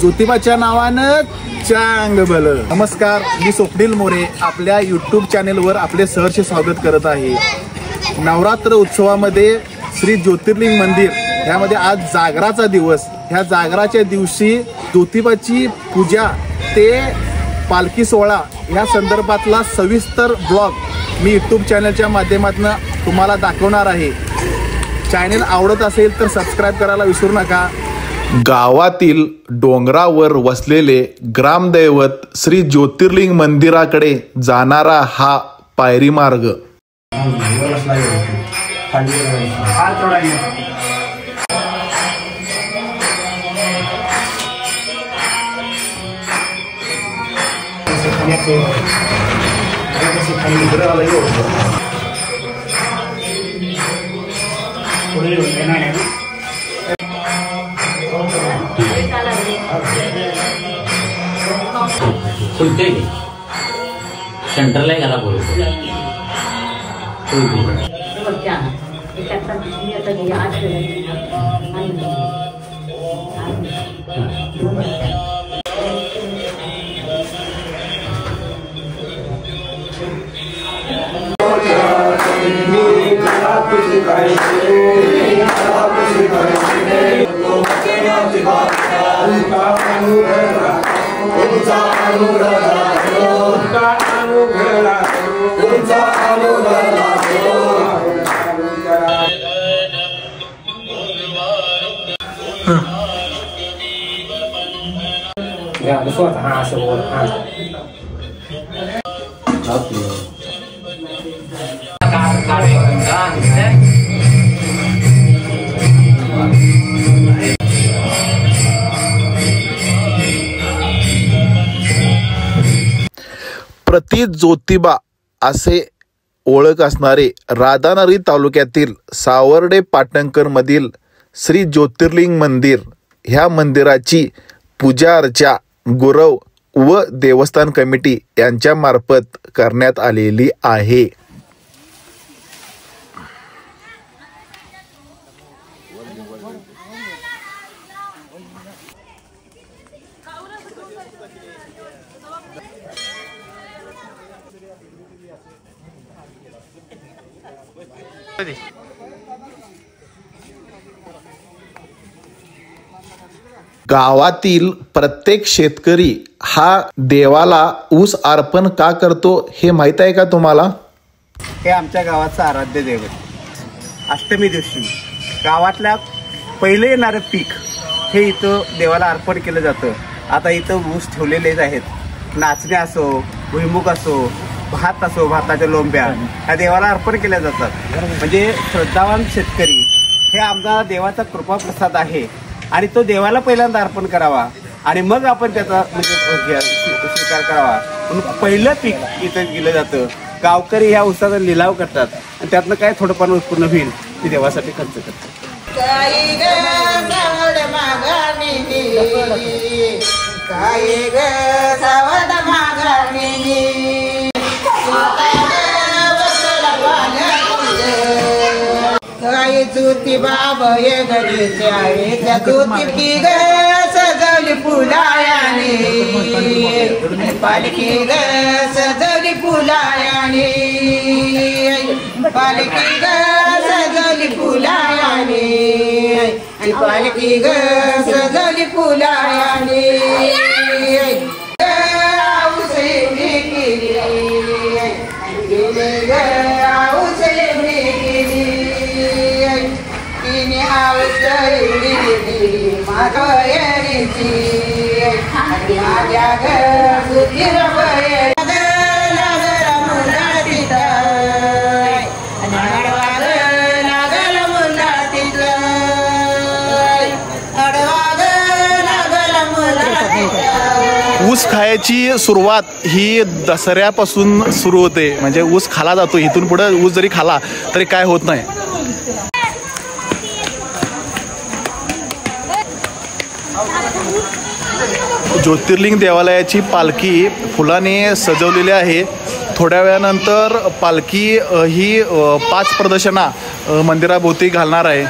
ज्योतिबाच्या नावानं चांग भल. नमस्कार, मी स्वप्नील मोरे आपल्या यूट्यूब चॅनेलवर आपले सहर्ष स्वागत करत आहे. नवरात्र उत्सवामध्ये श्री ज्योतिर्लिंग मंदिर ह्यामध्ये आज जागराचा दिवस. ह्या जागराच्या दिवशी ज्योतिबाची पूजा ते पालखी सोहळा ह्या संदर्भातला सविस्तर ब्लॉग मी यूट्यूब चॅनलच्या माध्यमातून तुम्हाला दाखवणार आहे. चॅनल आवडत असेल तर सबस्क्राईब करायला विसरू नका. गावातील डोंगरावर वसलेले ग्रामदैवत श्री ज्योतिर्लिंग मंदिराकडे जाणारा हा पायरी मार्ग. खुलते सेंटरला गेला बरोबर. प्रति ज्योतिबा असे ओळख असणारे राधानगरी तालुक्यातील सावर्डे पाटणकर मधील श्री ज्योतिर्लिंग मंदिर ह्या मंदिराची पूजा अर्चा गुरव व देवस्थान कमिटी यांच्या मार्फत करण्यात आलेली आहे. गावातील प्रत्येक शेतकरी हा देवाला ऊस अर्पण का करतो हे माहित आहे का तुम्हाला? हे आमच्या गावाचं आराध्य दैवत. अष्टमी दिवशी गावातल्या पहिले येणारं पीक हे इथं देवाला अर्पण केलं जातं. आता इथं ऊस ठेवलेलेच आहेत. नाचणे असो, भुईमुग असो, भात असो, भाताच्या लोंब्या ह्या देवाला अर्पण केल्या जातात. म्हणजे श्रद्धावान शेतकरी हे आमचा देवाचा कृपाप्रसाद आहे आणि तो देवाला पहिल्यांदा अर्पण करावा आणि मग आपण त्याचा म्हणजे स्वीकार करावा म्हणून पहिलं पीक इथं गेलं जातं. गावकरी ह्या ऊसाचा लिलाव करतात आणि त्यातनं काय थोडंफार उत्पन्न होईल ते देवासाठी खर्च करतात. ज्योती बाबा ये घडीचे आहे त्या ज्योती ग सजवली फुलायाने पालखी ग सजवली फुलायाने पालखी ग सजवली फुलायाने पालखी ग सजवली फुलायाने ऊस खायची सुरुवात ही दसऱ्यापासून सुरू होते. म्हणजे ऊस खाला जातो. इथून पुढे ऊस जरी खाला तरी काय होत नाही. ज्योतिर्लिंग देवालयाची पालखी फुलाने सजवलेली आहे. थोड्या वेळानंतर पालखी ही 5 प्रदक्षिणा मंदिराभोवती घालणार आहे.